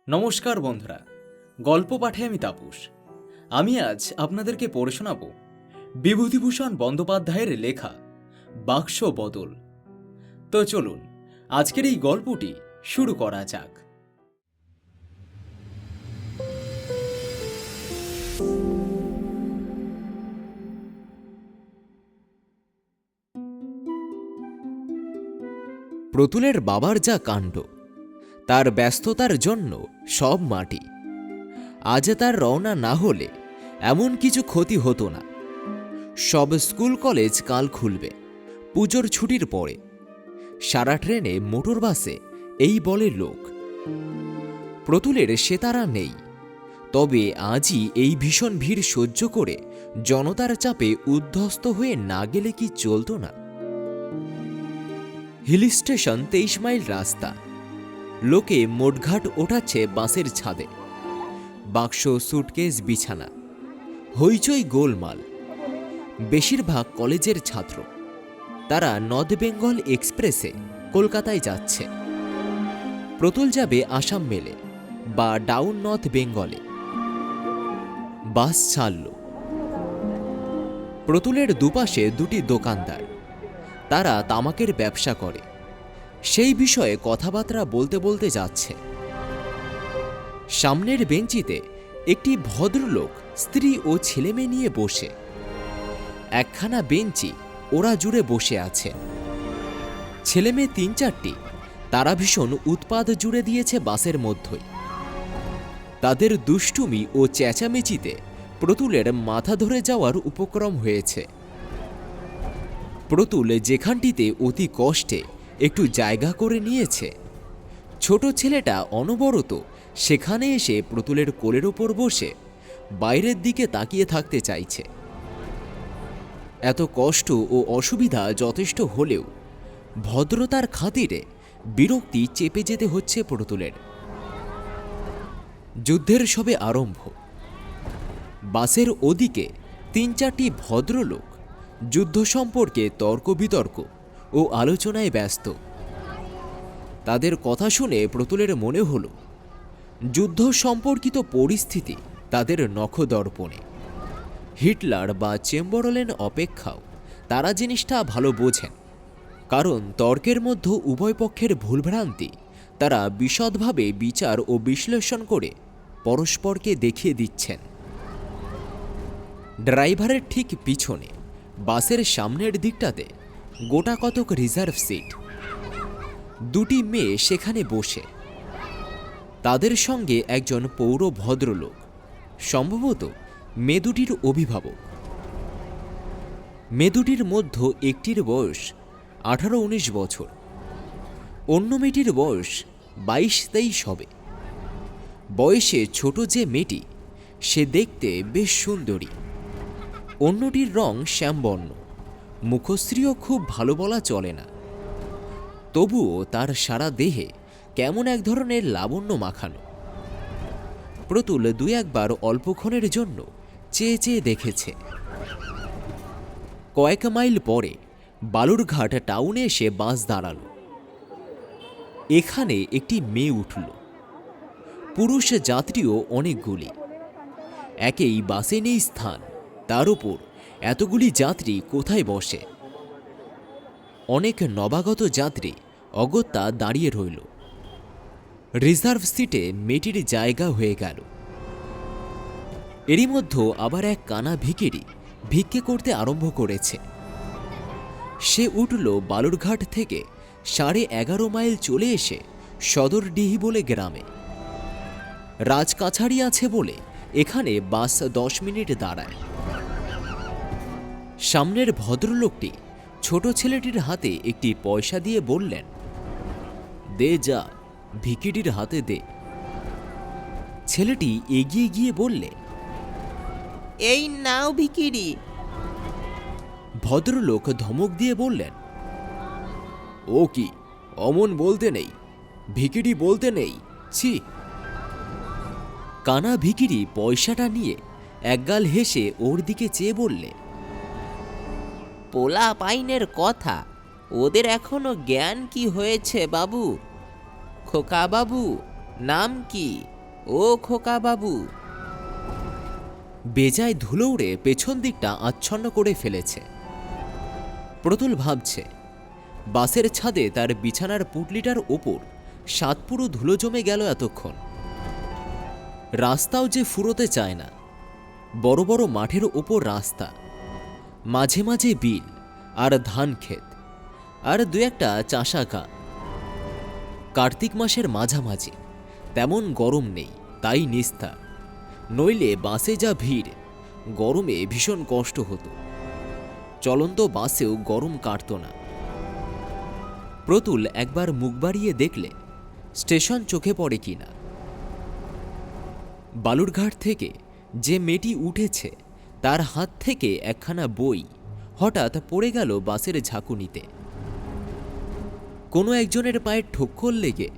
নমস্কার বন্ধুরা, গল্প পাঠে আমি তাপস। আমি আজ আপনাদেরকে পড়ে শোনাব বিভূতিভূষণ বন্দ্যোপাধ্যায়ের লেখা বাক্স বদল। তো চলুন আজকের এই গল্পটি শুরু করা যাক। প্রতুলের বাবার যা কাণ্ড, তার ব্যস্ততার জন্য সব মাটি। আজ তার রওনা না হলে এমন কিছু ক্ষতি হতো না। সব স্কুল কলেজ কাল খুলবে পুজোর ছুটির পরে। সারা ট্রেনে মোটর বাসে এই বলে লোক। প্রতুলের সে তারা নেই, তবে আজই এই ভীষণ ভিড় সহ্য করে জনতার চাপে উদ্ধস্ত হয়ে না গেলে কি চলতো না। হিল স্টেশন 23 মাইল রাস্তা। লোকে মোটঘাট ওঠাচ্ছে বাসের ছাদে। বাক্স, সুটকেস, বিছানা, হইচই গোলমাল। বেশিরভাগ কলেজের ছাত্র। তারা নর্থ বেঙ্গল এক্সপ্রেসে কলকাতায় যাচ্ছে। প্রতুল যাবে আসাম মেলে বা ডাউন নর্থ বেঙ্গলে। বাস ছাড়ল। প্রতুলের দুপাশে দুটি দোকানদার। তারা তামাকের ব্যবসা করে। সেই বিষয়ে কথাবার্তা বলতে বলতে যাচ্ছে। সামনের বেঞ্চিতে একটি ভদ্রলোক স্ত্রী ও ছেলেমেয়ে নিয়ে বসে। একখানা বেঞ্চি ওরা জুড়ে বসে আছে। ছেলেমেয়ে 3-4টি। তারা ভীষণ উৎপাত জুড়ে দিয়েছে বাসের মধ্যেই। তাদের দুষ্টুমি ও চেঁচামেচিতে প্রতুলের মাথা ধরে যাওয়ার উপক্রম হয়েছে। প্রতুল যেখানটিতে অতি কষ্টে একটু জায়গা করে নিয়েছে, ছোট ছেলেটা অনবরত সেখানে এসে প্রতুলের কোলের ওপর বসে বাইরের দিকে তাকিয়ে থাকতে চাইছে। এত কষ্ট ও অসুবিধা যথেষ্ট হলেও ভদ্রতার খাতিরে বিরক্তি চেপে যেতে হচ্ছে প্রতুলের। যুদ্ধের সবে আরম্ভ। বাসের ওদিকে 3-4টি ভদ্রলোক যুদ্ধ সম্পর্কে তর্ক বিতর্ক ও আলোচনায় ব্যস্ত। তাদের কথা শুনে প্রতুলের মনে হলো যুদ্ধ সম্পর্কিত পরিস্থিতি তাদের নখদর্পণে। হিটলার বা চেম্বারলেন অপেক্ষাও তারা জিনিসটা ভালো বোঝেন, কারণ তর্কের মধ্যে উভয় পক্ষের ভুলভ্রান্তি তারা বিশদভাবে বিচার ও বিশ্লেষণ করে পরস্পরকে দেখিয়ে দিচ্ছেন। ড্রাইভারের ঠিক পিছনে বাসের সামনের দিকটাতে গোটা কতক রিজার্ভ সিট। দুটি মেয়ে সেখানে বসে। তাদের সঙ্গে একজন পৌর ভদ্রলোক, সম্ভবত মেয়ে দুটির অভিভাবক। মেয়ে দুটির মধ্যে একটির বয়স 18-19 বছর, অন্য মেয়েটির বয়স 22-23 হবে। বয়সে ছোট যে মেয়েটি, সে দেখতে বেশ সুন্দরী। অন্যটির রং শ্যামবর্ণ, মুখশ্রীও খুব ভালো বলা চলে না। তবুও তার সারা দেহে কেমন এক ধরনের লাবণ্য মাখানো। প্রতুল 2-1 বার অল্পক্ষণের জন্য চেয়ে চেয়ে দেখেছে। কয়েক মাইল পরে বালুরঘাট টাউনে এসে বাস দাঁড়াল। এখানে একটি মেয়ে উঠল। পুরুষ যাত্রীও অনেকগুলি। একেই বাসে নেই স্থান, তার উপর এতগুলি যাত্রী কোথায় বসে? অনেক নবাগত যাত্রী অগত্যা দাঁড়িয়ে রইল। রিজার্ভ সিটে মেয়েটির জায়গা হয়ে গেল। এরই মধ্যে আবার এক কানা ভিখিরি ভিক্ষে করতে আরম্ভ করেছে। সে উঠল বালুরঘাট থেকে 11.5 মাইল চলে এসে সদরডিহি বলে গ্রামে। রাজকাছারি আছে বলে এখানে বাস 10 মিনিট দাঁড়ায়। সামনের ভদ্রলোকটি ছোট ছেলেটির হাতে একটি পয়সা দিয়ে বললেন, দে যা, ভিখিরির হাতে দে। ছেলেটি এগিয়ে গিয়ে বললে, এই নাও ভিখিরি। ভদ্রলোক ধমক দিয়ে বললেন, ও কি, অমন বলতে নেই, ভিখিরি বলতে নেই, ছি। কানা ভিখিরি পয়সাটা নিয়ে একগাল হেসে ওর দিকে চেয়ে বললে, পোলা পাইনের কথা, ওদের এখনো জ্ঞান কি হয়েছে বাবু? খোকা বাবু, নাম কি? ও খোকা বাবু। বেজায় ধুলো উড়ে পেছন দিকটা আচ্ছন্ন করে ফেলেছে। প্রতুল ভাবছে, বাসের ছাদে তার বিছানার পুটলিটার ওপর সাতপুরো ধুলো জমে গেল এতক্ষণ। রাস্তাও যে ফুরোতে চায় না। বড় বড় মাঠের ওপর রাস্তা, মাঝে মাঝে বিল আর ধান ক্ষেত, আর দু একটা চাষা গা। কার্তিক মাসের মাঝামাঝি, তেমন গরম নেই, তাই নিস্তার। নইলে বাসে যা ভিড়, গরমে ভীষণ কষ্ট হতো। চলন্ত বাসেও গরম কাটত না। প্রতুল একবার মুখ বাড়িয়ে দেখলে স্টেশন চোখে পড়ে কিনা। বালুরঘাট থেকে যে মেয়েটি উঠেছে তার হাত থেকে একখানা বই হঠাৎ পড়ে গেল বাসের ঝাঁকুনিতে। কোনো একজনের পায়ের ঠোক্কর লেগে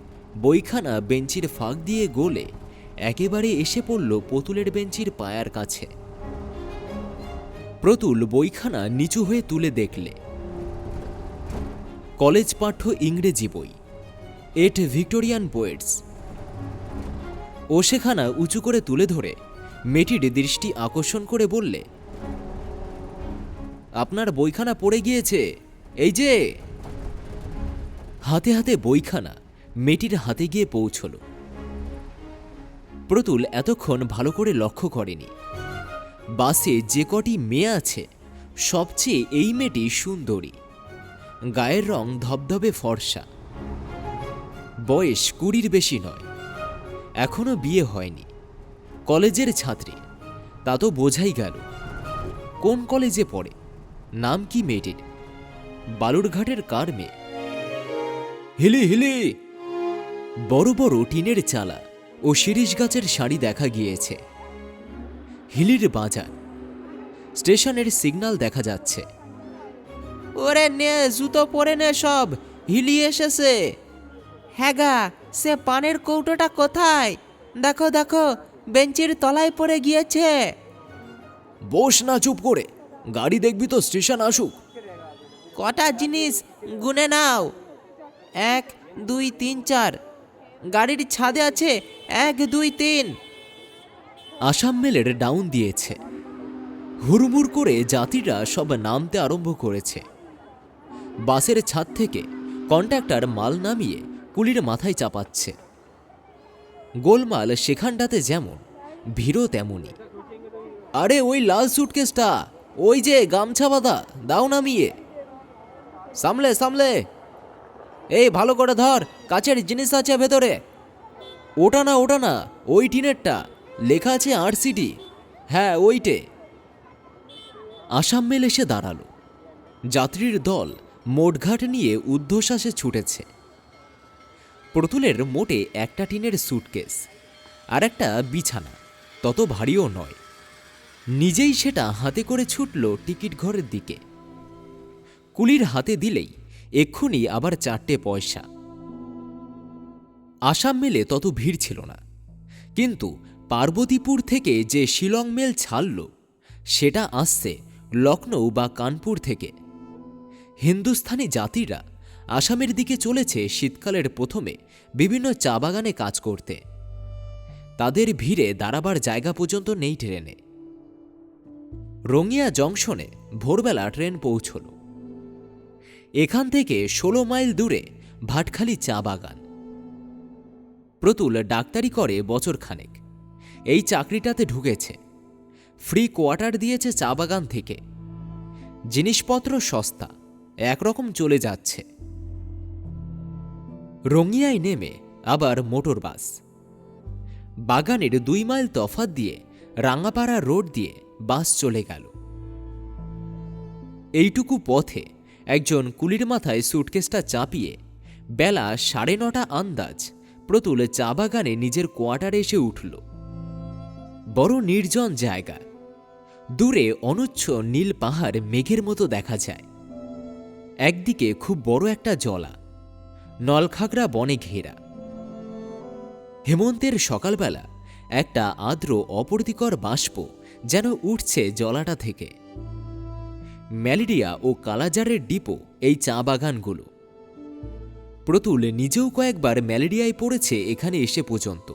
বইখানা বেঞ্চির ফাঁক দিয়ে গলে একেবারে এসে পড়ল প্রতুলের বেঞ্চির পায়ার কাছে। প্রতুল বইখানা নিচু হয়ে তুলে দেখলে কলেজ পাঠ্য ইংরেজি বই, 8 ভিক্টোরিয়ান পোয়েটস। ও সেখানা উঁচু করে তুলে ধরে মেয়েটির দৃষ্টি আকর্ষণ করে বললে, আপনার বইখানা পড়ে গিয়েছে, এই যে। হাতে হাতে বইখানা মেয়েটির হাতে গিয়ে পৌঁছল। প্রতুল এতক্ষণ ভালো করে লক্ষ্য করেনি। বাসে যে কটি মেয়ে আছে সবচেয়ে এই মেয়েটি সুন্দরী। গায়ের রং ধবধবে ফর্সা। বয়স 20-র বেশি নয়। এখনো বিয়ে হয়নি। কলেজের ছাত্রী, তা তো বোঝাই গেল। কোন কলেজে পড়ে, নাম কি মেয়েটির? বালুরঘাটের কার মেয়ে? হিলি হিলি। বড় বড় টিনের চালা ও শিরিষ গাছের শাড়ি দেখা গিয়েছে। হিলির বাজার। স্টেশনের সিগন্যাল দেখা যাচ্ছে। ওরে নে, জুতো পরে নে, সব হিলি এসেছে। হ্যাগা, সে পানের কৌটোটা কোথায়? দেখো দেখো, বেঞ্চের তলায় পড়ে গিয়েছে। বস না চুপ করে, গাড়ি দেখবি তো স্টেশন আসুক। কটা জিনিস গুনে নাও। 1 2 3 4। গাড়ির ছাদে আছে 1 2 3। আসাম মেলের ডাউন দিয়েছে। হুড়মুড় করে যাত্রীরা সব নামতে আরম্ভ করেছে। বাসের ছাদ থেকে কন্ডাক্টর মাল নামিয়ে কুলির মাথায় চাপাচ্ছে। গোলমাল সেখানটাতে যেমন, ভিড়ও তেমনই। আরে ওই লাল সুটকেসটা, ওই যে গামছা বাঁধা, দাও নামিয়ে। সামলে সামলে, এই ভালো করে ধর, কাচের জিনিস আছে ভেতরে। ওটা না ওটা না, ওই টিনেরটা, লেখা আছে RCT। হ্যাঁ ওইটে। আসাম মেল এসে দাঁড়ালো। যাত্রীর দল মোটঘাট নিয়ে ঊর্ধ্বশ্বাসে ছুটেছে। প্রতুলের মোটে একটা টিনের সুটকেস আর একটা বিছানা, তত ভারীও নয়। নিজেই সেটা হাতে করে ছুটল টিকিট ঘরের দিকে। কুলির হাতে দিলেই এক্ষুনি আবার 4টে পয়সা। আসাম মেলে তত ভিড় ছিল না, কিন্তু পার্বতীপুর থেকে যে শিলং মেল ছাড়ল সেটা আসছে লখনৌ বা কানপুর থেকে। হিন্দুস্থানি যাত্রীরা আসামের দিকে চলেছে শীতকালের প্রথমে বিভিন্ন চা বাগানে কাজ করতে। তাদের ভিড়ে দাঁড়াবার জায়গা পর্যন্ত নেই ট্রেনে। রঙিয়া জংশনে ভোরবেলা ট্রেন পৌঁছল। এখান থেকে 16 মাইল দূরে ভাটখালি চা বাগান। প্রতুল ডাক্তারি করে বছরখানেক। এই চাকরিটাতে ঢুকেছে। ফ্রি কোয়ার্টার দিয়েছে চা বাগান থেকে। জিনিসপত্র সস্তা, একরকম চলে যাচ্ছে। রঙিয়ায় নেমে আবার মোটর বাস। বাগানের 2 মাইল তফাত দিয়ে রাঙাপাড়া রোড দিয়ে বাস চলে গেল। এইটুকু পথে একজন কুলির মাথায় সুটকেসটা চাপিয়ে বেলা 9:30 আন্দাজ প্রতুল চা বাগানে নিজের কোয়ার্টারে এসে উঠল। বড় নির্জন জায়গা। দূরে অনুচ্ছ নীল পাহাড় মেঘের মতো দেখা যায়। একদিকে খুব বড় একটা জলা, নলখাগড়া বনে ঘেরা। হেমন্তের সকালবেলা একটা আর্দ্র অপ্রীতিকর বাষ্প যেন উঠছে জলাটা থেকে। ম্যালেরিয়া ও কালাজারের ডিপো এই চা বাগানগুলো। প্রতুল নিজেও কয়েকবার ম্যালেরিয়ায় পড়েছে এখানে এসে পর্যন্ত।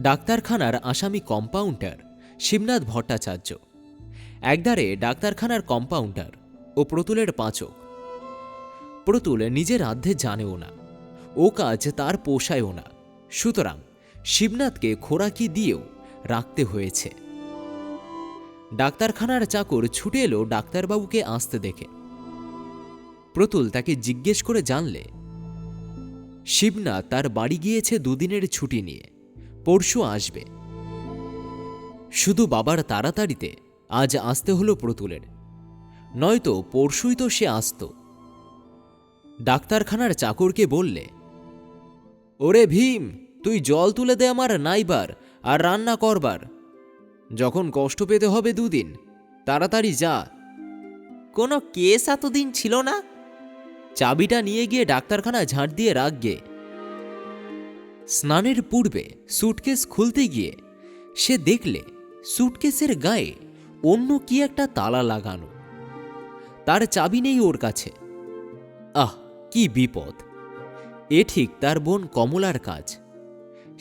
ডাক্তারখানার আসামি কম্পাউন্ডার শিবনাথ ভট্টাচার্য, একধারে ডাক্তারখানার কম্পাউন্ডার ও প্রতুলের পাচক। প্রতুল নিজের রাধ্যে জানেও না, ও কাজ তার পোষায়ও না, সুতরাং শিবনাথকে খোরাকি দিয়েও রাখতে হয়েছে। ডাক্তারখানার চাকর ছুটে এলো ডাক্তারবাবুকে আসতে দেখে। প্রতুল তাকে জিজ্ঞেস করে জানলে শিবনাথ তার বাড়ি গিয়েছে দুদিনের ছুটি নিয়ে, পরশু আসবে। শুধু বাবার তাড়াতাড়িতে আজ আসতে হলো প্রতুলের, নয়তো পরশুই তো সে আসত। ডাক্তারখানার চাকরকে বললে, ওরে ভীম, তুই জল তুলে দে আমার নাইবার আর রান্না করবার। যখন কষ্ট পেতে হবে দুদিন, তাড়াতাড়ি যা। কোনো কেস এতদিন ছিল না? চাবিটা নিয়ে গিয়ে ডাক্তারখানা ঝাঁট দিয়ে রাখ গে। স্নানের পূর্বে সুটকেস খুলতে গিয়ে সে দেখলে সুটকেসের গায়ে অন্য কি একটা তালা লাগানো। তার চাবি নেই ওর কাছে। আহ, কি বিপদ! এ ঠিক তার বোন কমলার কাজ।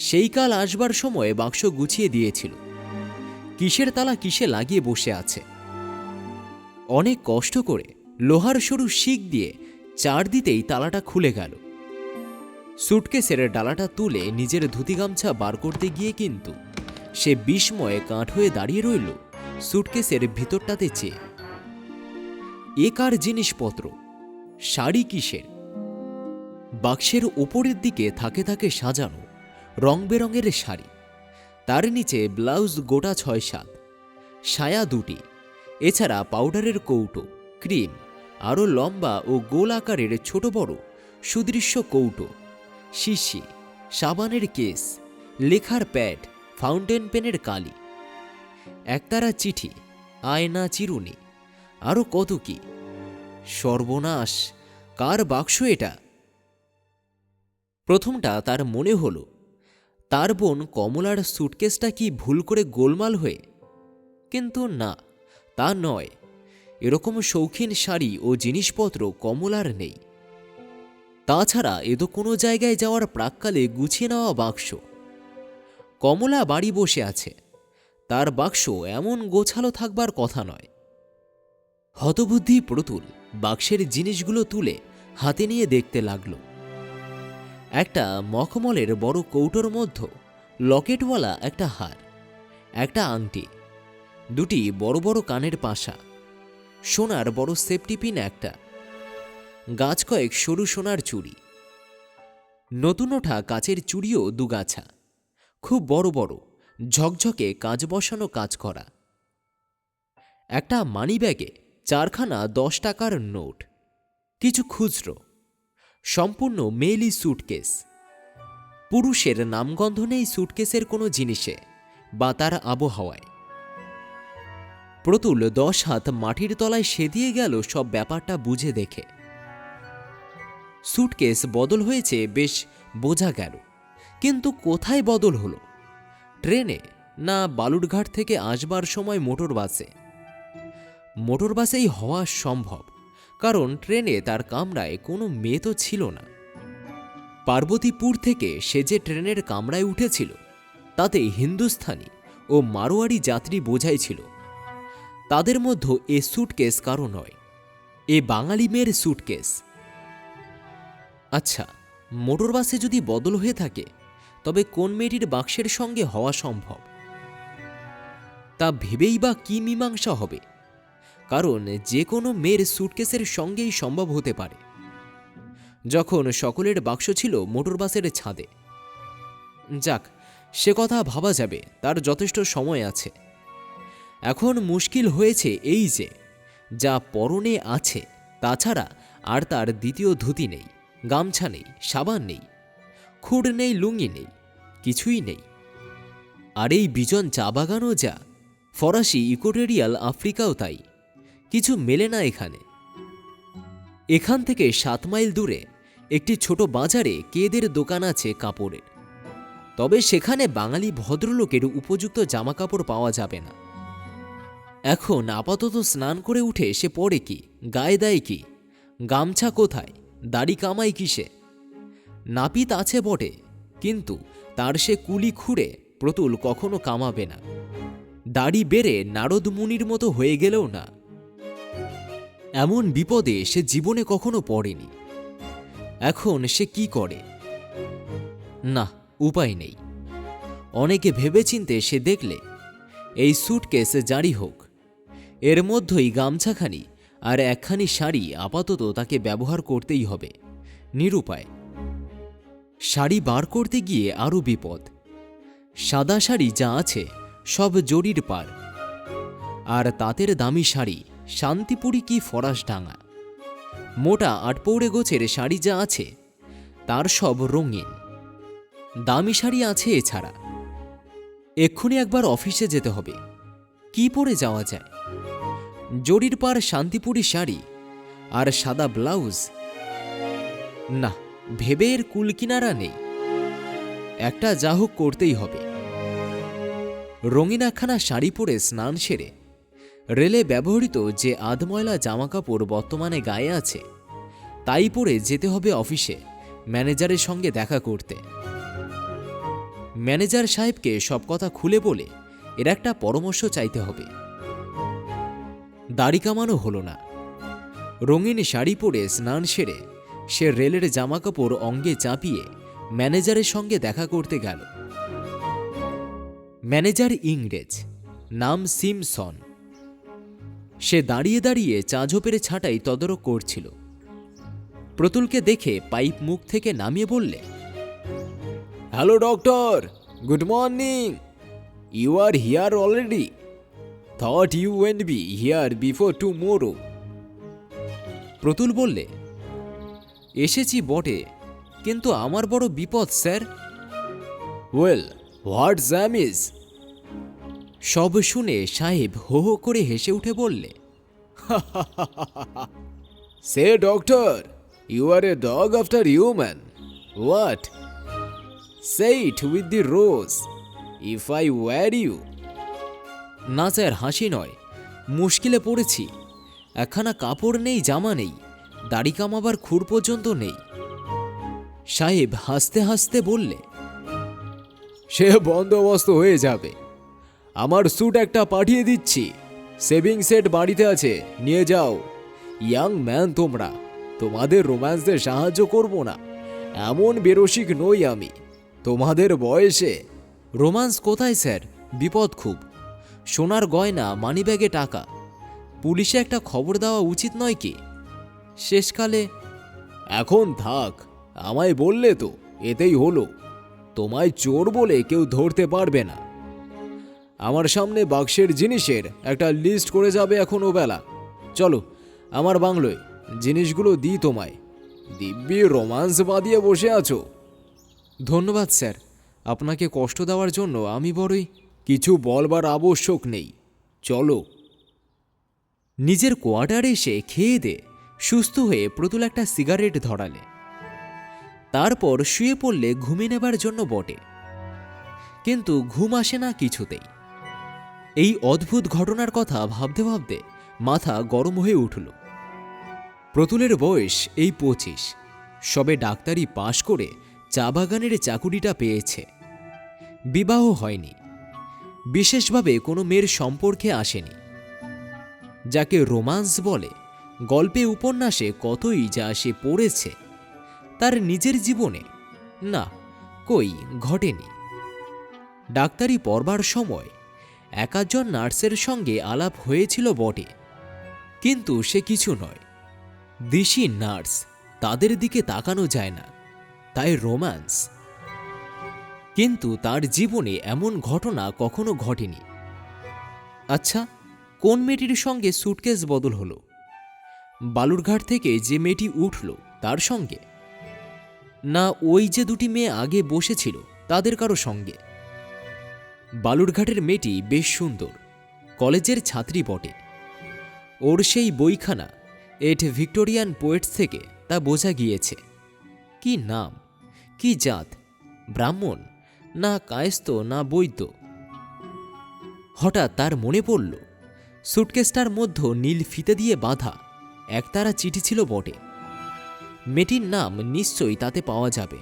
সেই কাল আসবার সময় বাক্স গুছিয়ে দিয়েছিল, কিসের তালা কিসে লাগিয়ে বসে আছে। অনেক কষ্ট করে লোহার সরু শিক দিয়ে চার দিতেই তালাটা খুলে গেল। সুটকেসের ডালাটা তুলে নিজের ধুতি গামছা বার করতে গিয়ে কিন্তু সে বিস্ময়ে কাঠ হয়ে দাঁড়িয়ে রইল সুটকেসের ভিতরটাতে চেয়ে। এ কার জিনিসপত্র? শাড়ি কিসের? বাক্সের উপরের দিকে থাকে থাকে সাজানো রং বেরঙের শাড়ি, তার নিচে ব্লাউজ গোটা ৬-৭, সায়া দুটি, এছাড়া পাউডারের কৌটো, ক্রিম, আরও লম্বা ও গোল আকারের ছোট বড় সুদৃশ্য কৌটো, শিশি, সাবানের কেস, লেখার প্যাড, ফাউন্টেন পেনের কালি, একতারা চিঠি, আয়না, চিরুনি, আরও কত কি। সর্বনাশ! কার বাক্স এটা? প্রথমটা তার মনে হল তার বোন কমলার সুটকেসটা কি ভুল করে গোলমাল হয়ে, কিন্তু না, তা নয়। এরকম শৌখিন শাড়ি ও জিনিসপত্র কমলার নেই। তাছাড়া এ তো কোনো জায়গায় যাওয়ার প্রাক্কালে গুছিয়ে নেওয়া বাক্স। কমলা বাড়ি বসে আছে, তার বাক্স এমন গোছালো থাকবার কথা নয়। হতবুদ্ধি প্রতুল বাক্সের জিনিসগুলো তুলে হাতে নিয়ে দেখতে লাগল। একটা মখমলের বড় কৌটোর মধ্যে লকেটওয়ালা একটা হার, একটা আংটি, দুটি বড় বড় কানের পাশা, সোনার বড় সেফটি পিন একটা, গাছ কয়েক সরু সোনার চুড়ি, নতুন ওঠা কাচের চুড়িও দুগাছা, খুব বড় বড় ঝকঝকে কাঁচ বসানো কাজ করা, একটা মানিব্যাগে 4খানা 10 টাকার নোট, কিছু খুচরো, সম্পূর্ণ মেয়েলি সুটকেস। পুরুষের নামগন্ধ নেই সুটকেসের কোনো জিনিসে বা তার আবহাওয়ায়। প্রতুল 10 হাত মাটির তলায় সেদিয়ে গেল সব ব্যাপারটা বুঝে দেখে। সুটকেস বদল হয়েছে বেশ বোঝা গেল, কিন্তু কোথায় বদল হলো? ট্রেনে, না বালুরঘাট থেকে আসবার সময় মোটর বাসে? মোটর বাসেই হওয়া সম্ভব, কারণ ট্রেনে তার কামরায় কোনো মেয়ে তো ছিল না। পার্বতীপুর থেকে সে যে ট্রেনের কামরায় উঠেছিল তাতে হিন্দুস্থানি ও মারোয়ারি যাত্রী বোঝাই ছিল। তাদের মধ্যে এ সুটকেস কারো নয়, এ বাঙালি মেয়ের সুটকেস। আচ্ছা, মোটর বাসে যদি বদল হয়ে থাকে তবে কোন মেয়েটির বাক্সের সঙ্গে হওয়া সম্ভব? তা ভেবেই বা কি মীমাংসা হবে? কারণ যে কোনো মেয়ের সুটকেসের সঙ্গেই সম্ভব হতে পারে। যখন সকলের বাক্স ছিল মোটর বাসের ছাদে। যাক, সে কথা ভাবা যাবে, তার যথেষ্ট সময় আছে। এখন মুশকিল হয়েছে এই যে, যা পরনে আছে তাছাড়া আর তার দ্বিতীয় ধুতি নেই, গামছা নেই, সাবান নেই, খুঁড় নেই, লুঙ্গি নেই, কিছুই নেই। আর এই বিজন চা বাগানও যা, ফরাসি ইকুয়েটোরিয়াল আফ্রিকাও তাই, কিছু মেলে না এখানে। এখান থেকে 7 মাইল দূরে একটি ছোট বাজারে কেদের দোকান আছে কাপড়ের, তবে সেখানে বাঙালি ভদ্রলোকের উপযুক্ত জামাকাপড় পাওয়া যাবে না। এখন আপাতত স্নান করে উঠে সে পরে কি, গায়ে দেয় কি, গামছা কোথায়, দাড়ি কামাই কিসে? নাপিত আছে বটে, কিন্তু তার সে কুলি খুঁড়ে প্রতুল কখনো কামাবে না, দাড়ি বেড়ে নারদ মুনির মতো হয়ে গেলেও না। এমন বিপদে সে জীবনে কখনো পড়েনি। এখন সে কি করে? না, উপায় নেই। অনেকে ভেবেচিন্তে সে দেখলে এই স্যুটকেস জারি হোক, এর মধ্যেই গামছাখানি আর একখানি শাড়ি আপাতত তাকে ব্যবহার করতেই হবে। নিরুপায়। শাড়ি বার করতে গিয়ে আরও বিপদ। সাদা শাড়ি যা আছে সব জরির পার, আর তাঁতের দামি শাড়ি শান্তিপুরি কি ফরাসডাঙ্গা। মোটা আটপৌড়ে গোছের শাড়ি যা আছে তার সব রঙিন। দামি শাড়ি আছে এছাড়া। এক্ষুনি একবার অফিসে যেতে হবে। কি পরে যাওয়া যায়? জরির পার শান্তিপুরি শাড়ি আর সাদা ব্লাউজ? না, ভেবে এর কুলকিনারা নেই। একটা যা হোক করতেই হবে। রঙিন একখানা শাড়ি পরে স্নান সেরে রেলে ব্যবহৃত যে আধময়লা জামাকাপড় বর্তমানে গায়ে আছে তাই পরে যেতে হবে অফিসে ম্যানেজারের সঙ্গে দেখা করতে। ম্যানেজার সাহেবকে সব কথা খুলে বলে এর একটা পরামর্শ চাইতে হবে। দাড়ি কামানো হলো না। রঙিন শাড়ি পরে স্নান সেরে সে রেলের জামাকাপড় অঙ্গে চাপিয়ে ম্যানেজারের সঙ্গে দেখা করতে গেল। ম্যানেজার ইংরেজ, নাম সিমসন। সে দাঁড়িয়ে দাঁড়িয়ে চা ঝোপের ছাঁটাই তদারক করছিল। প্রতুলকে দেখে পাইপ মুখ থেকে নামিয়ে বললে, hello doctor, good morning. You are here already? Thought you will be here before tomorrow. প্রতুল বললে, এসেছি বটে, কিন্তু আমার বড় বিপদ sir. Well, what jam is? সব শুনে সাহেব হো হো করে হেসে উঠে বললে, say doctor, you are a dog after human. What? Say it with the rose, if I were you. না স্যার, হাসি নয়, মুশকিলে পড়েছি। একখানা কাপড় নেই, জামা নেই, দাড়ি কামাবার খুর পর্যন্ত নেই। সাহেব হাসতে হাসতে বললে, সে বন্দোবস্ত হয়ে যাবে। আমার স্যুট একটা পাঠিয়ে দিচ্ছি, সেভিং সেট বাড়িতে আছে, নিয়ে যাও। ইয়াং ম্যান তোমরা, তোমাদের রোম্যান্সে সাহায্য করব না, এমন বেরসিক নই আমি। তোমাদের বয়সে রোম্যান্স কোথায় স্যার? বিপদ খুব। সোনার গয়না, মানিব্যাগে টাকা। পুলিশে একটা খবর দেওয়া উচিত নয় কি? শেষকালে এখন থাক, আমায় বললে তো, এতেই হলো। তোমায় চোর বলে কেউ ধরতে পারবে না। আমার সামনে বাক্সের জিনিসের একটা লিস্ট করে যাবে এখন ও বেলা। চলো আমার বাংলোয়, জিনিসগুলো দিই তোমায়। দিব্যি রোমান্স বাঁধিয়ে বসে আছো। ধন্যবাদ স্যার, আপনাকে কষ্ট দেওয়ার জন্য আমি বড়ই। কিছু বলবার আবশ্যক নেই, চলো। নিজের কোয়ার্টারে এসে খেয়ে দে সুস্থ হয়ে প্রতুল একটা সিগারেট ধরালে। তারপর শুয়ে পড়লে ঘুমিয়ে নেবার জন্য বটে, কিন্তু ঘুম আসে না কিছুতেই। এই অদ্ভুত ঘটনার কথা ভাবতে ভাবতে মাথা গরম হয়ে উঠল। প্রতুলের বয়স এই 25, সবে ডাক্তারি পাশ করে চা বাগানের চাকুরিটা পেয়েছে। বিবাহ হয়নি, বিশেষভাবে কোনো মেয়ের সম্পর্কে আসেনি। যাকে রোমান্স বলে, গল্পে উপন্যাসে কতই যা সে পড়েছে, তার নিজের জীবনে না, কই ঘটেনি। ডাক্তারি পড়বার সময় একাধজন নার্সের সঙ্গে আলাপ হয়েছিল বটে, কিন্তু সে কিছু নয়। দিশি নার্স, তাদের দিকে তাকানো যায় না, তাই রোম্যান্স। কিন্তু তার জীবনে এমন ঘটনা কখনো ঘটেনি। আচ্ছা, কোন মেয়েটির সঙ্গে স্যুটকেস বদল হলো? বালুরঘাট থেকে যে মেয়েটি উঠল তার সঙ্গে? না, ওই যে দুটি মেয়ে আগে বসেছিল তাদের কারো সঙ্গে? বালুরঘাটের মেয়েটি বেশ সুন্দর, কলেজের ছাত্রী বটে। ওর সেই বইখানা এট ভিক্টোরিয়ান পোয়েটস থেকে তা বোঝা গিয়েছে। কি নাম, কি জাত, ব্রাহ্মণ না কায়স্থ না বৈদ্য? হঠাৎ তার মনে পড়ল স্যুটকেসটার মধ্যে নীল ফিতে দিয়ে বাঁধা একতারা চিঠি ছিল বটে। মেয়েটির নাম নিশ্চয়ই তাতে পাওয়া যাবে।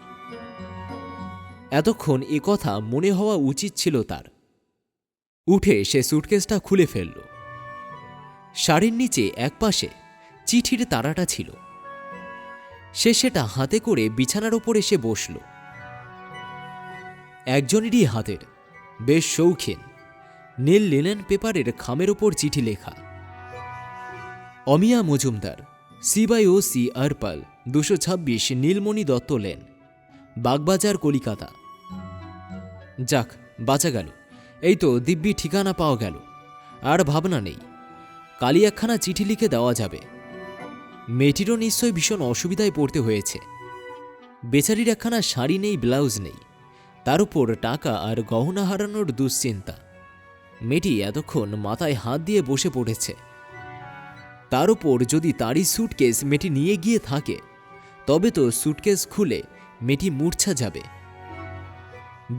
এতক্ষণ এ কথা মনে হওয়া উচিত ছিল তার। উঠে সে সুটকেসটা খুলে ফেলল। শাড়ির নিচে একপাশে চিঠির তারাটা ছিল। সে সেটা হাতে করে বিছানার ওপর এসে বসল। একজনেরই হাতের, বেশ শৌখিন, নীল লিনেন পেপারের খামের ওপর চিঠি লেখা। অমিয়া মজুমদার, C/OC আরপাল, 226 নীলমণি দত্ত লেন, বাগবাজার, কলিকাতা। যাক, বাঁচা গেল। এই তো দিব্যি ঠিকানা পাওয়া গেল। আর ভাবনা নেই, কালই একখানা চিঠি লিখে দেওয়া যাবে। মেয়েটিরও নিশ্চয় ভীষণ অসুবিধায় পড়তে হয়েছে। বেচারির একখানা শাড়ি নেই, ব্লাউজ নেই, তার উপর টাকা আর গহনা হারানোর দুশ্চিন্তা। মেয়েটি এতক্ষণ মাথায় হাত দিয়ে বসে পড়েছে। তার উপর যদি তারই সুটকেস মেয়েটি নিয়ে গিয়ে থাকে, তবে তো সুটকেস খুলে মেয়েটি মূর্ছা যাবে।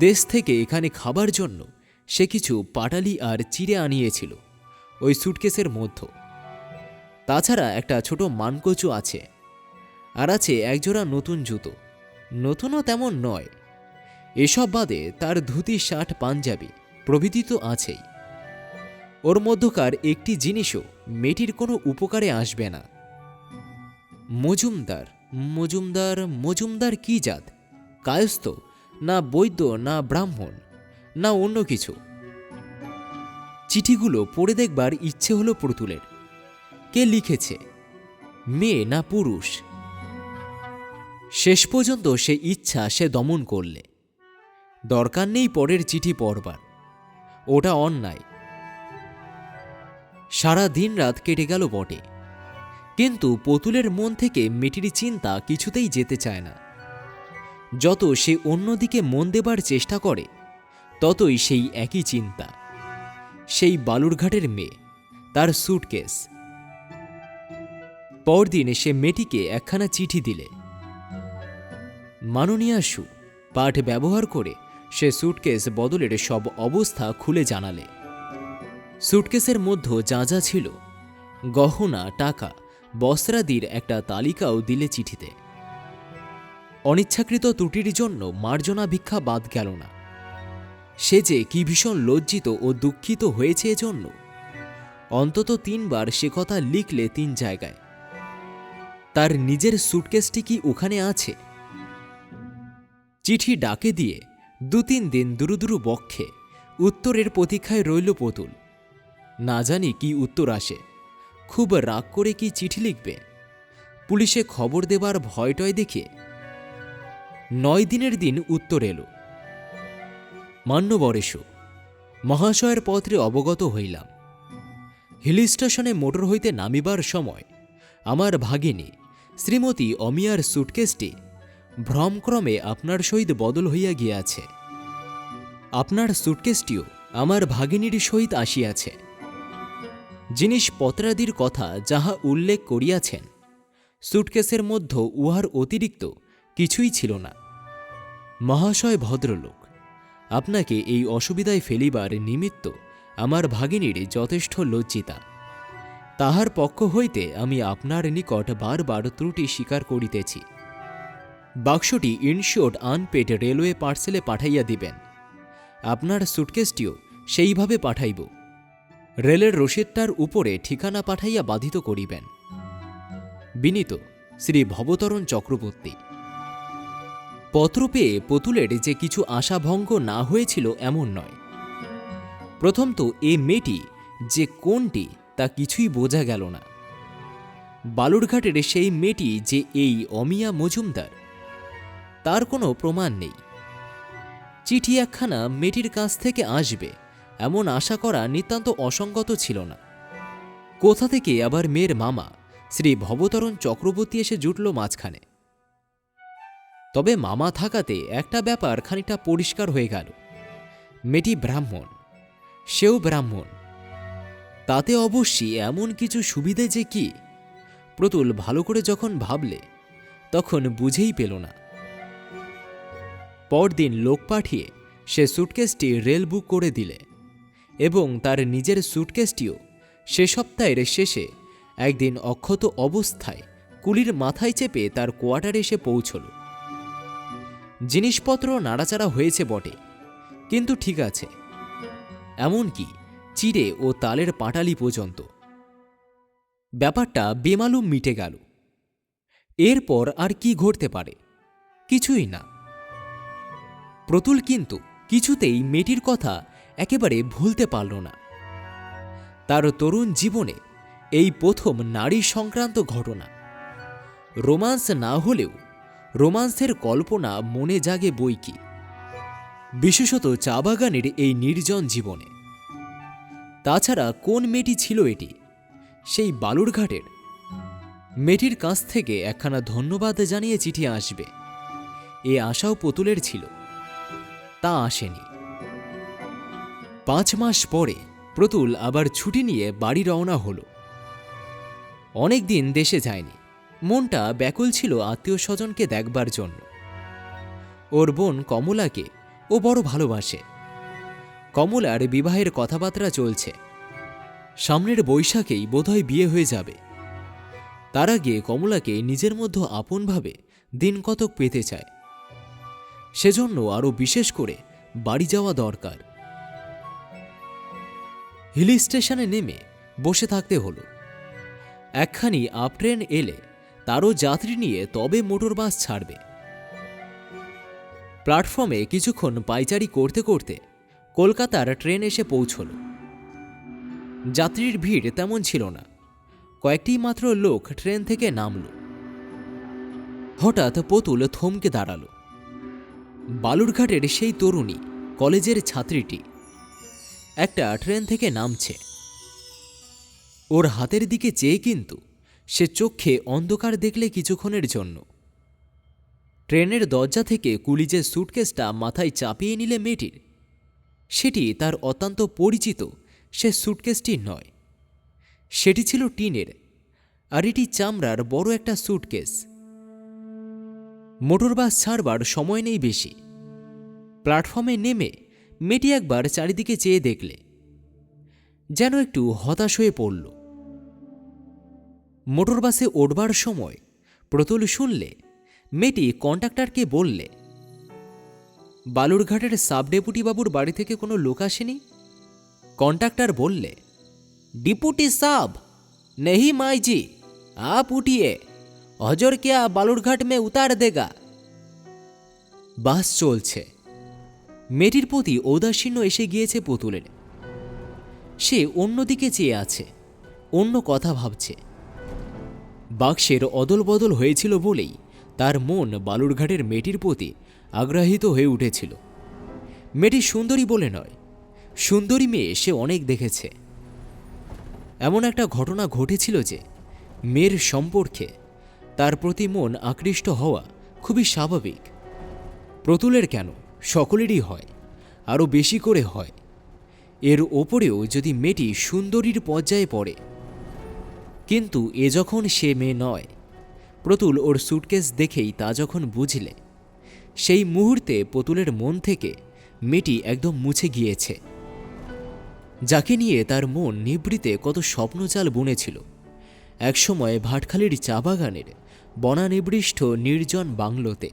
দেশ থেকে এখানে খাবার জন্য সে কিছু পাটালি আর চিড়ে আনিয়েছিল ওই সুটকেসের মধ্য। তাছাড়া একটা ছোট মানকচু আছে, আর আছে একজোড়া নতুন জুতো। নতুনও তেমন নয়। এসব বাদে তার ধুতি, শার্ট, পাঞ্জাবি প্রভৃতি তো আছেই। ওর মধ্যকার একটি জিনিসও মেয়েটির কোনো উপকারে আসবে না। মজুমদার, মজুমদার, মজুমদার কি জাত? কায়স্থ, না বৈদ্য, না ব্রাহ্মণ, না অন্য কিছু? চিঠিগুলো পড়ে দেখবার ইচ্ছে হলো প্রতুলের। কে লিখেছে, মেয়ে না পুরুষ? শেষ পর্যন্ত সে ইচ্ছা সে দমন করলে। দরকার নেই পরের চিঠি পড়বার, ওটা অন্যায়। সারা দিন রাত কেটে গেল বটে, কিন্তু পুতুলের মন থেকে মেয়েটির চিন্তা কিছুতেই যেতে চায় না। যত সে অন্যদিকে মন দেবার চেষ্টা করে, ততই সেই একই চিন্তা। সেই বালুরঘাটের মেয়ে, তার সুটকেস। পরদিন সে মেয়েটিকে একখানা চিঠি দিলে। মাননীয়া সু, পাঠ ব্যবহার করে সে সুটকেস বদলের সব অবস্থা খুলে জানালে। সুটকেসের মধ্যে যা যা ছিল, গহনা, টাকা, বস্ত্রাদির একটা তালিকাও দিলে চিঠিতে। অনিচ্ছাকৃত ত্রুটির জন্য মার্জনা ভিক্ষা বাদ গেল না। সে যে কি ভীষণ লজ্জিত ও দুঃখিত হয়েছে এজন্য। অন্তত 3 বার সে কথা লিখলে 3 জায়গায়। তার নিজের সুটকেসটি কি ওখানে আছে? চিঠি ডাকে দিয়ে 2-3 দিন দুরু দুরু বক্ষে উত্তরের প্রতীক্ষায় রইল পুতুল। না জানি কি উত্তর আসে। খুব রাগ করে কি চিঠি লিখবে? পুলিশে খবর দেবার ভয়টয় দেখে 9 দিনের দিন উত্তর এলো। মান্যবরেশু, মহাশয়ের পত্রে অবগত হইলাম। হিল স্টেশনে মোটর হইতে নামিবার সময় আমার ভাগিনী শ্রীমতী অমিয়ার সুটকেসটি ভ্রমক্রমে আপনার সহিত বদল হইয়া গিয়াছে। আপনার সুটকেসটিও আমার ভাগিনীর সহিত আসিয়াছে। জিনিসপত্রাদির কথা যাহা উল্লেখ করিয়াছেন, সুটকেসের মধ্যে উহার অতিরিক্ত কিছুই ছিল না। মহাশয় ভদ্রলোক, আপনাকে এই অসুবিধায় ফেলিবার নিমিত্ত আমার ভাগিনীর যথেষ্ট লজ্জিতা। তাহার পক্ষ হইতে আমি আপনার নিকট বারবার ত্রুটি স্বীকার করিতেছি। বাক্সটি ইনশিওর্ড আনপেড রেলওয়ে পার্সেলে পাঠাইয়া দিবেন। আপনার সুটকেসটিও সেইভাবে পাঠাইব। রেলের রসিদটার উপরে ঠিকানা পাঠাইয়া বাধিত করিবেন। বিনীত, শ্রী ভবতরণ চক্রবর্তী। পত্র পেয়ে পুতুলের যে কিছু আশাভঙ্গ না হয়েছিল এমন নয়। প্রথম তো এ মেয়েটি যে কোনটি তা কিছুই বোঝা গেল না। বালুরঘাটের সেই মেয়েটি যে এই অমিয়া মজুমদার, তার কোনো প্রমাণ নেই। চিঠি একখানা মেয়েটির কাছ থেকে আসবে এমন আশা করা নিতান্ত অসঙ্গত ছিল না। কোথা থেকে আবার মেয়ের মামা শ্রী ভবতরণ চক্রবর্তী এসে জুটল মাঝখানে। তবে মামা থাকাতে একটা ব্যাপার খানিকটা পরিষ্কার হয়ে গেল। মেয়েটি ব্রাহ্মণ, সেও ব্রাহ্মণ। তাতে অবশ্যই এমন কিছু সুবিধে যে কি, প্রতুল ভালো করে যখন ভাবলে তখন বুঝেই পেল না। পরদিন লোক পাঠিয়ে সে সুটকেসটি রেল বুক করে দিলে এবং তার নিজের সুটকেসটিও সে সপ্তাহের শেষে একদিন অক্ষত অবস্থায় কুলির মাথায় চেপে তার কোয়ার্টারে এসে পৌঁছল। জিনিসপত্র নাড়াচাড়া হয়েছে বটে, কিন্তু ঠিক আছে, এমনকি চিড়ে ও তালের পাটালি পর্যন্ত। ব্যাপারটা বেমালুম মিটে গেল। এরপর আর কি ঘটতে পারে? কিছুই না। প্রতুল কিন্তু কিছুতেই মেয়েটির কথা একেবারে ভুলতে পারল না। তার তরুণ জীবনে এই প্রথম নারী সংক্রান্ত ঘটনা। রোমান্স না হলেও রোমান্সের কল্পনা মনে জাগে বইকি, বিশেষত চা বাগানের এই নির্জন জীবনে। তাছাড়া কোন মেয়েটি ছিল এটি? সেই বালুরঘাটের মেয়েটির কাছ থেকে একখানা ধন্যবাদ জানিয়ে চিঠি আসবে, এ আশাও পুতুলের ছিল। তা আসেনি। 5 মাস পরে প্রতুল আবার ছুটি নিয়ে বাড়ি রওনা হল। অনেক দিন দেশে যায়নি। মনটা ব্যাকুল ছিল আত্মীয় স্বজনকে দেখবার জন্য। ওর বোন কমলাকে ও বড় ভালোবাসে। কমলার বিবাহের কথাবার্তা চলছে। সামনের বৈশাখেই বোধহয় বিয়ে হয়ে যাবে। তার আগে কমলাকে নিজের মধ্যে আপনভাবে দিন কতক পেতে চায়। সেজন্য আরও বিশেষ করে বাড়ি যাওয়া দরকার। হিল স্টেশনে নেমে বসে থাকতে হলো। একখানি আপ ট্রেন এলে তারও যাত্রী নিয়ে তবে মোটর বাস ছাড়বে। প্ল্যাটফর্মে কিছুক্ষণ পায়চারি করতে করতে কলকাতার ট্রেন এসে পৌঁছল। যাত্রীর ভিড় তেমন ছিল না, কয়েকটি মাত্র লোক ট্রেন থেকে নামল। হঠাৎ পুতুল থমকে দাঁড়াল। বালুরঘাটের সেই তরুণী কলেজের ছাত্রীটি একটা ট্রেন থেকে নামছে। ওর হাতের দিকে চেয়ে কিন্তু সে চোখে অন্ধকার দেখলে কিছুক্ষণের জন্য। ট্রেনের দরজা থেকে কুলিজের সুটকেসটা মাথায় চাপিয়ে নিলে মেয়েটির, সেটি তার অত্যন্ত পরিচিত সে সুটকেসটি নয়। সেটি ছিল টিনের, আর এটি চামড়ার বড় একটা সুটকেস। মোটর বাস ছাড়বার সময় নেই বেশি। প্ল্যাটফর্মে নেমে মেয়েটি একবার চারিদিকে চেয়ে দেখলে, যেন একটু হতাশ হয়ে পড়ল। মোটর বাসে উঠবার সময় প্রতুল শুনলে মেয়েটি কন্ডাক্টরকে বললে, বালুরঘাটের সাব ডেপুটি বাবুর বাড়ি থেকে কোনো লোক আসেনি? কন্ডাক্টর বললে, ডিপুটি সাব नहीं माई जी, आप उठिए, हजर क्या बालूरघाट में उतार देगा। বাস চলছে। মেয়েটির প্রতি ঔদাসীন্য এসে গিয়েছে পুতুলের। সে অন্যদিকে চেয়ে আছে, অন্য কথা ভাবছে। বাক্সের অদল বদল হয়েছিল বলেই তার মন বালুরঘাটের মেয়েটির প্রতি আগ্রাহিত হয়ে উঠেছিল। মেয়েটি সুন্দরী বলে নয়, সুন্দরী মেয়ে সে অনেক দেখেছে। এমন একটা ঘটনা ঘটেছিল যে মেয়ের সম্পর্কে তার প্রতি মন আকৃষ্ট হওয়া খুবই স্বাভাবিক। প্রতুলের কেন, সকলেরই হয়, আরও বেশি করে হয়। এর ওপরেও যদি মেয়েটি সুন্দরীর পর্যায়ে পড়ে। কিন্তু এ যখন সে মেয়ে নয়, প্রতুল ওর সুটকেস দেখেই তা যখন বুঝলে, সেই মুহূর্তে পুতুলের মন থেকে মেয়েটি একদম মুছে গিয়েছে। যাকে নিয়ে তার মন নিভৃতে কত স্বপ্নজাল বুনেছিল একসময় ভাটখালির চা বাগানের বনানিবৃষ্ট নির্জন বাংলোতে।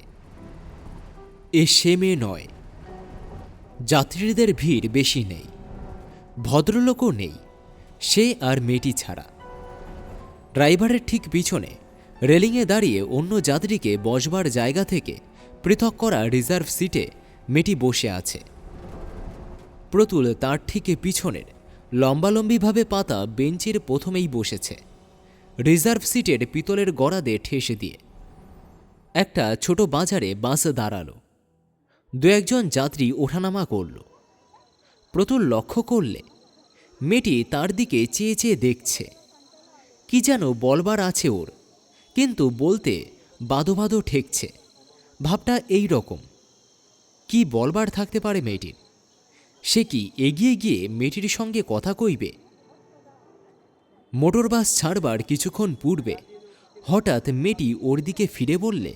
এ সে মেয়ে নয়। যাত্রীদের ভিড় বেশি নেই, ভদ্রলোকও নেই, সে আর মেয়েটি ছাড়া। ড্রাইভারের ঠিক পিছনে রেলিংয়ে দাঁড়িয়ে অন্য যাত্রীকে বসবার জায়গা থেকে পৃথক করা রিজার্ভ সিটে মেয়েটি বসে আছে। প্রতুল তার ঠিক পিছনের লম্বালম্বিভাবে পাতা বেঞ্চের প্রথমেই বসেছে, রিজার্ভ সিটের পিতলের গড়াদে ঠেসে দিয়ে। একটা ছোট বাজারে বাস দাঁড়ালো। দু একজন যাত্রী ওঠানামা করল। প্রতুল লক্ষ্য করলে মেয়েটি তার দিকে চেয়ে চেয়ে দেখছে। কি যেন বলবার আছে ওর, কিন্তু বলতে বাদো বাদো ঠেকছে। ভাবটা এই রকম, কি বলবার থাকতে পারে মেয়েটির? সে কি এগিয়ে গিয়ে মেয়েটির সঙ্গে কথা কইবে? মোটর বাস ছাড়বার কিছুক্ষণ পূর্বে হঠাৎ মেয়েটি ওর দিকে ফিরে বললে,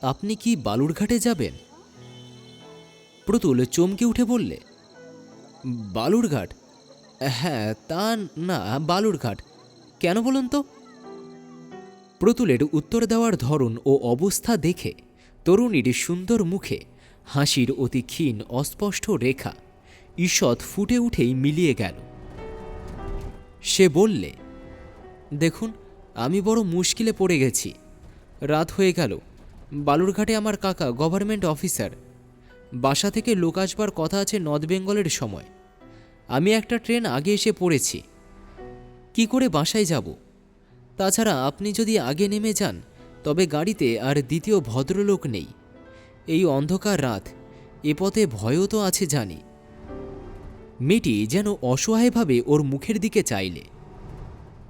আপনি কি বালুরঘাটে যাবেন? প্রতুল চমকে উঠে বললে, বালুরঘাট? হ্যাঁ, তা না, বালুরঘাট কেন বলুন তো? প্রতুলের উত্তর দেওয়ার ধরন ও অবস্থা দেখে তরুণীর সুন্দর মুখে হাসির অতি ক্ষীণ অস্পষ্ট রেখা ঈষৎ ফুটে উঠেই মিলিয়ে গেল। সে বললে, দেখুন, আমি বড় মুশকিলে পড়ে গেছি। রাত হয়ে গেল। বালুরঘাটে আমার কাকা গভর্নমেন্ট অফিসার। বাসা থেকে লোক আসবার কথা আছে নর্থ বেঙ্গলের সময়। আমি একটা ট্রেন আগে এসে পড়েছি। কি করে বাসায় যাব? তাছাড়া আপনি যদি আগে নেমে যান তবে গাড়িতে আর দ্বিতীয় ভদ্রলোক নেই। এই অন্ধকার রাত, এ পথে ভয়ও তো আছে জানি। মেয়েটি যেন অসহায়ভাবে ওর মুখের দিকে চাইলে।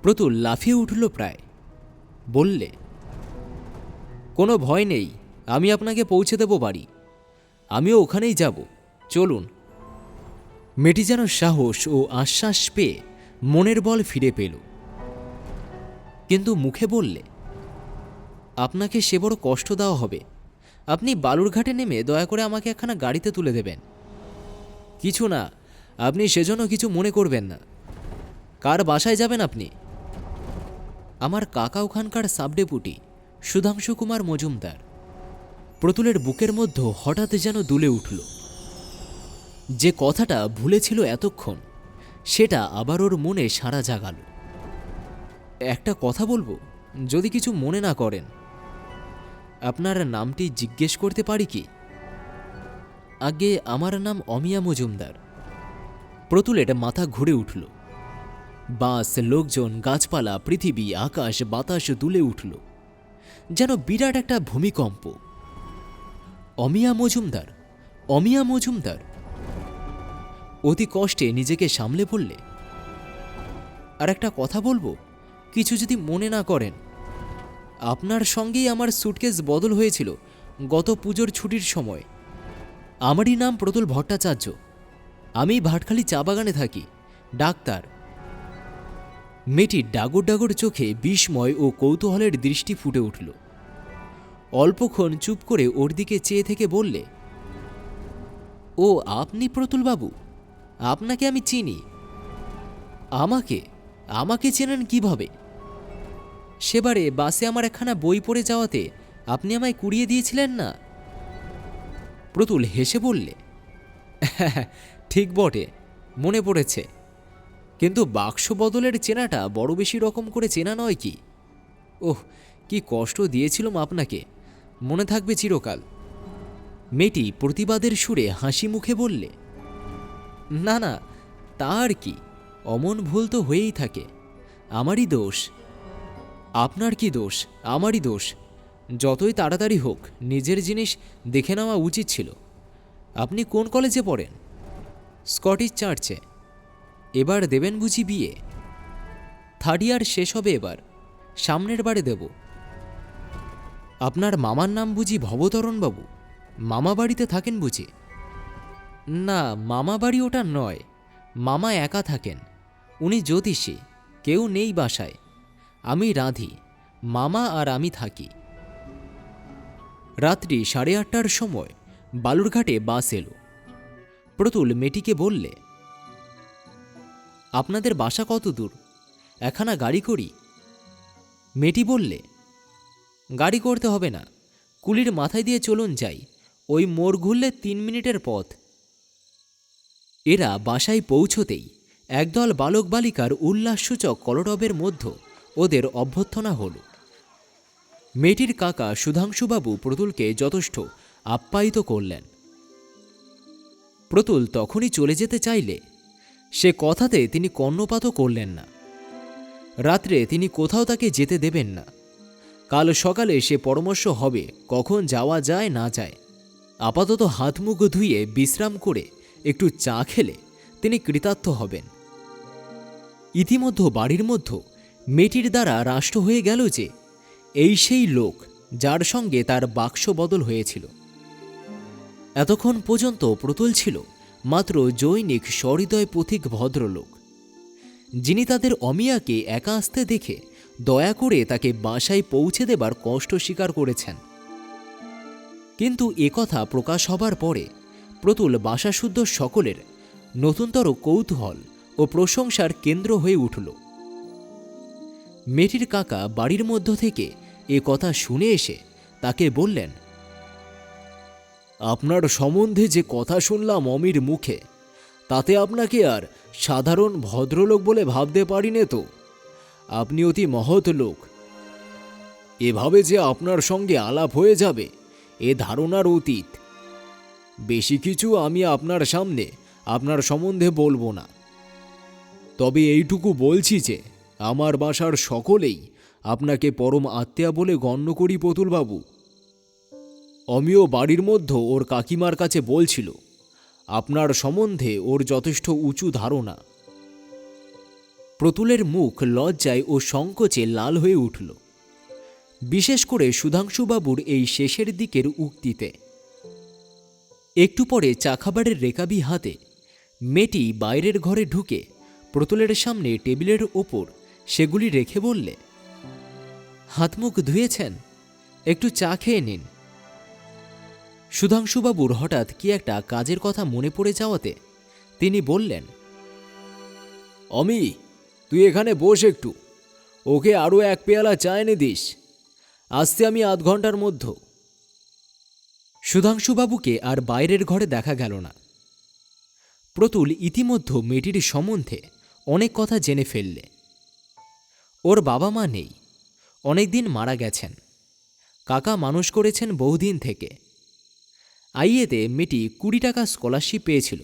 প্রতুল লাফিয়ে উঠল প্রায়। বললে, কোনো ভয় নেই, আমি আপনাকে পৌঁছে দেব বাড়ি। আমিও ওখানেই যাব, চলুন। মেয়েটি যেন সাহস ও আশ্বাস পেয়ে মনের বল ফিরে পেল, কিন্তু মুখে বললে, আপনাকে সে বড় কষ্ট দেওয়া হবে। আপনি বালুরঘাটে নেমে দয়া করে আমাকে একখানা গাড়িতে তুলে দেবেন। কিছু না, আপনি সেজন্য কিছু মনে করবেন না। কার বাসায় যাবেন আপনি? আমার কাকা ওখানকার সাবডেপুটি সুধাংশু কুমার মজুমদার। প্রতুলের বুকের মধ্যে হঠাৎ যেন দুলে উঠল। যে কথাটা ভুলেছিল এতক্ষণ, সেটা আবার ওর মনে সাড়া জাগাল। একটা কথা বলবো, যদি কিছু মনে না করেন। আপনার নামটি জিজ্ঞেস করতে পারি কি? আগে আমার নাম অমিয়া মজুমদার। প্রতুলের মাথা ঘুরে উঠল। বাস, লোকজন, গাছপালা, পৃথিবী, আকাশ, বাতাস দুলে উঠল, যেন বিরাট একটা ভূমিকম্প। অমিয়া মজুমদার, অমিয়া মজুমদার। অতি কষ্টে নিজেকে সামলে বললে, আর একটা কথা বলবো, কিছু যদি মনে না করেন। আপনার সঙ্গেই আমার সুটকেস বদল হয়েছিল গত পুজোর ছুটির সময়। আমারই নাম প্রতুল ভট্টাচার্য। আমি ভাটখালি চা বাগানে থাকি, ডাক্তার। মেয়েটির ডাগর ডাগর চোখে বিস্ময় ও কৌতূহলের দৃষ্টি ফুটে উঠল। অল্পক্ষণ চুপ করে ওর দিকে চেয়ে থেকে বললে, ও আপনি প্রতুলবাবু? আপনাকে আমি চিনি। আমাকে আমাকে চেনেন কিভাবে? সেবারে বাসে আমার একখানা বই পড়ে যাওয়াতে আপনি আমায় কুড়িয়ে দিয়েছিলেন না? প্রতুল হেসে বললে, ঠিক বটে, মনে পড়েছে। কিন্তু বাক্স বদলের চেনাটা বড় বেশি রকম করে চেনা নয় কি? ওহ, কি কষ্ট দিয়েছিলাম আপনাকে, মনে থাকবে চিরকাল। মেয়েটি প্রতিবাদের সুরে হাসি মুখে বললে, না না, তা আর কি, অমন ভুল তো হয়েই থাকে। আমারই দোষ। আপনার কি দোষ? আমারই দোষ। যতই তাড়াতাড়ি হোক নিজের জিনিস দেখে নেওয়া উচিত ছিল। আপনি কোন কলেজে পড়েন? স্কটিশ চার্চে। এবার দেবেন বুঝি বিয়ে? 3rd ইয়ার শেষ হবে এবার, সামনের বারে দেব। আপনার মামার নাম বুঝি ভবতরণবাবু? মামা বাড়িতে থাকেন বুঝি? না, মামা বাড়ি ওটা নয়। মামা একা থাকেন, উনি জ্যোতিষী, কেউ নেই বাসায়। আমি রাঁধি, মামা আর আমি থাকি। রাত্রি 8:30টার সময় বালুরঘাটে বাস এলো। প্রতুল মেয়েটিকে বললে, আপনাদের বাসা কত দূর? একখানা গাড়ি করি? মেয়েটি বললে, গাড়ি করতে হবে না, কুলির মাথায় দিয়ে চলুন যাই, ওই মোড় ঘুরলে 3 মিনিটের পথ। এরা বাসায় পৌঁছতেই একদল বালক বালিকার উল্লাসসূচক কলরবের মধ্যে ওদের অভ্যর্থনা হল। মেয়েটির কাকা সুধাংশুবাবু প্রতুলকে যথেষ্ট আপ্যায়িত করলেন। প্রতুল তখনই চলে যেতে চাইলে সে কথাতে তিনি কর্ণপাতও করলেন না। রাত্রে তিনি কোথাও তাকে যেতে দেবেন না। কাল সকালে সে পরামর্শ হবে কখন যাওয়া যায় না যায়। আপাতত হাত মুখ ধুয়ে বিশ্রাম করে একটু চা খেলে তিনি কৃতার্থ হবেন। ইতিমধ্যে বাড়ির মধ্যে মেয়েটির দ্বারা রাষ্ট্র হয়ে গেল যে এই সেই লোক যার সঙ্গে তার বাক্স বদল হয়েছিল। এতক্ষণ পর্যন্ত প্রতুল ছিল মাত্র জৈনিক সহৃদয় পথিক ভদ্রলোক, যিনি তাদের অমিয়াকে একা আসতে দেখে দয়া করে তাকে বাসায় পৌঁছে দেবার কষ্ট স্বীকার করেছেন। কিন্তু একথা প্রকাশ হবার পরে প্রতুল বাসাশুদ্ধ সকলের নতুনতর কৌতূহল ও প্রশংসার কেন্দ্র হয়ে উঠল। মেয়েটির কাকা বাড়ির মধ্য থেকে এ কথা শুনে এসে তাকে বললেন, আপনার সম্বন্ধে যে কথা শুনলাম অমির মুখে, তাতে আপনাকে আর সাধারণ ভদ্রলোক বলে ভাবতে পারি নে তো। আপনি অতি মহৎ লোক। এভাবে যে আপনার সঙ্গে আলাপ হয়ে যাবে এ ধারণার অতীত। বেশি কিছু আমি আপনার সামনে আপনার সম্বন্ধে বলবো না, তবে এইটুকু বলছি যে আমার বাসার সকলেই আপনাকে পরম আত্মীয়া বলে গণ্য করি প্রতুলবাবু। অমিও বাড়ির মধ্যে ওর কাকিমার কাছে বলছিল আপনার সম্বন্ধে ওর যথেষ্ট উঁচু ধারণা। প্রতুলের মুখ লজ্জায় ও সংকোচে লাল হয়ে উঠল, বিশেষ করে সুধাংশুবাবুর এই শেষের দিকের উক্তিতে। একটু পরে চা খাবারের রেকাবি হাতে মেয়েটি বাইরের ঘরে ঢুকে প্রতুলের সামনে টেবিলের ওপর সেগুলি রেখে বললে, হাত মুখ ধুয়েছেন? একটু চা খেয়ে নিন। সুধাংশুবাবুর হঠাৎ কি একটা কাজের কথা মনে পড়ে যাওয়াতে তিনি বললেন, অমি, তুই এখানে বস একটু, ওকে আরও এক পেয়ালা চা এনে দিস। আসতে আমি আধ ঘন্টার মধ্যে। সুধাংশুবাবুকে আর বাইরের ঘরে দেখা গেল না। প্রতুল ইতিমধ্যে মেয়েটির সম্বন্ধে অনেক কথা জেনে ফেললে। ওর বাবা মা নেই, অনেকদিন মারা গেছেন। কাকা মানুষ করেছেন বহুদিন থেকে। আইএতে মেয়েটি 20 টাকা স্কলারশিপ পেয়েছিল।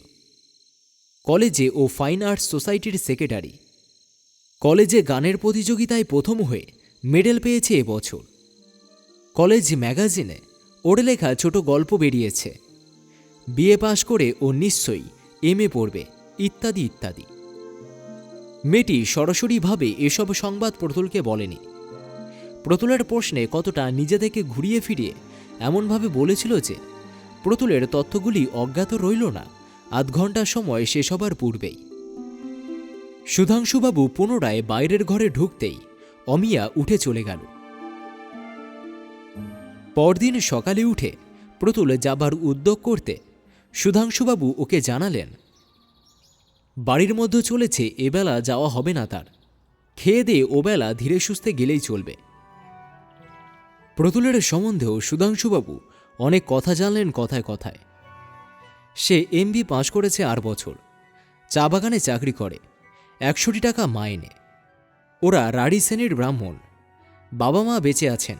কলেজে ও ফাইন আর্টস সোসাইটির সেক্রেটারি। কলেজে গানের প্রতিযোগিতায় প্রথম হয়ে মেডেল পেয়েছে এবছর। কলেজ ম্যাগাজিনে ওর লেখা ছোট গল্প বেরিয়েছে। বিএ পাশ করে ও নিশ্চয়ই এমএ পড়বে, ইত্যাদি ইত্যাদি। মেয়েটি সরাসরিভাবে এসব সংবাদ প্রতুলকে বলেনি। প্রতুলের প্রশ্নে কতটা নিজে থেকে ঘুরিয়ে ফিরিয়ে এমনভাবে বলেছিল যে প্রতুলের তথ্যগুলি অজ্ঞাত রইল না আধ ঘন্টা সময় শেষ হবার পূর্বেই। সুধাংশুবাবু পুনরায় বাইরের ঘরে ঢুকতেই অমিয়া উঠে চলে গেল। পরদিন সকালে উঠে প্রতুল যাবার উদ্যোগ করতে সুধাংশুবাবু ওকে জানালেন, বাড়ির মধ্যে চলেছে এবেলা যাওয়া হবে না তার, খেয়ে দিয়ে ওবেলা ধীরে সুস্থে গেলেই চলবে। প্রতুলের সম্বন্ধেও সুধাংশুবাবু অনেক কথা জানলেন কথায় কথায়। সে এমবি পাশ করেছে 8 বছর, চা বাগানে চাকরি করে, 100 টাকা মাইনে। ওরা রাড়ি শ্রেণীর ব্রাহ্মণ, বাবা মা বেঁচে আছেন,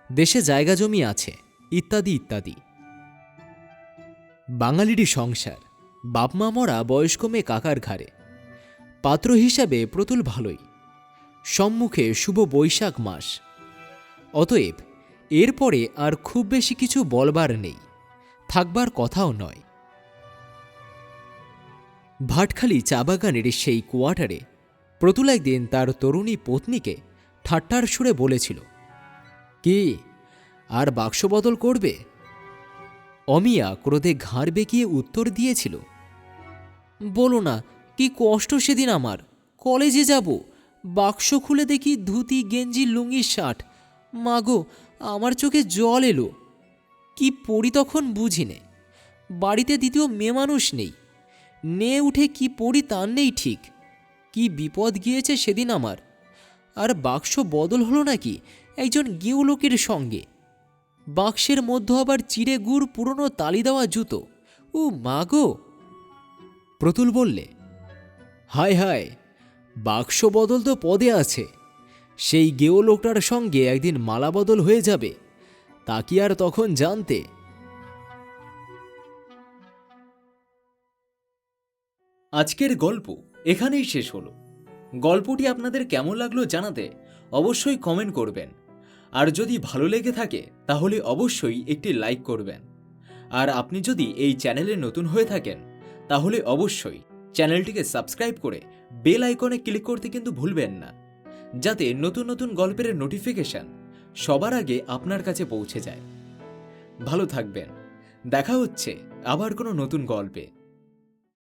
দেশে জায়গা জমি আছে, ইত্যাদি ইত্যাদি। বাঙালিরই সংসার, বাপ মা মরা বয়স্ক মেয়ে কাকার ঘাড়ে। পাত্র হিসাবে প্রতুল ভালোই। সম্মুখে শুভ বৈশাখ মাস, অতএব এরপরে আর খুব বেশি কিছু বলবার নেই, থাকবার কথাও নয়। ভাটখালি চা বাগানের সেই কোয়ার্টারে প্রতুল একদিন তার তরুণী পত্নীকে ঠাট্টার সুরে বলেছিল, কি আর বাক্স বদল করবে? অমিয়া ক্রোধে ঘাড় বেঁকিয়ে উত্তর দিয়েছিল, বলো না, কি কষ্ট সেদিন আমার। কলেজে যাব, বাক্স খুলে দেখি ধুতি গেঞ্জি লুঙ্গি শার্ট। মাগো, আমার চোখে জল এলো। কি পড়ি তখন বুঝিনে। বাড়িতে দ্বিতীয় মেয়ে মানুষ নেই, নে উঠে কি পড়ি তার নেই ঠিক। কি বিপদ গিয়েছে সেদিন আমার। আর বাক্স বদল হলো নাকি একজন গেউ লোকের সঙ্গে। বাক্সের মধ্যে আবার চিড়ে গুড় পুরনো তালি দেওয়া জুতো। ও মাগো। প্রতুল বললে, হায় হায়, বাক্স বদল তো পদে আছে, সেই গেও লোকটার সঙ্গে একদিন মালা বদল হয়ে যাবে, তা কি আর তখন জানতে? আজকের গল্প এখানেই শেষ হলো। গল্পটি আপনাদের কেমন লাগলো জানাতে অবশ্যই কমেন্ট করবেন। আর যদি ভালো লেগে থাকে তাহলে অবশ্যই একটি লাইক করবেন। আর আপনি যদি এই চ্যানেলে নতুন হয়ে থাকেন তাহলে অবশ্যই চ্যানেলটিকে সাবস্ক্রাইব করে বেল আইকনে ক্লিক করতে কিন্তু ভুলবেন না, যাতে নতুন নতুন গল্পের নোটিফিকেশন সবার আগে আপনার কাছে পৌঁছে যায়। ভালো থাকবেন, দেখা হচ্ছে আবার কোনো নতুন গল্পে।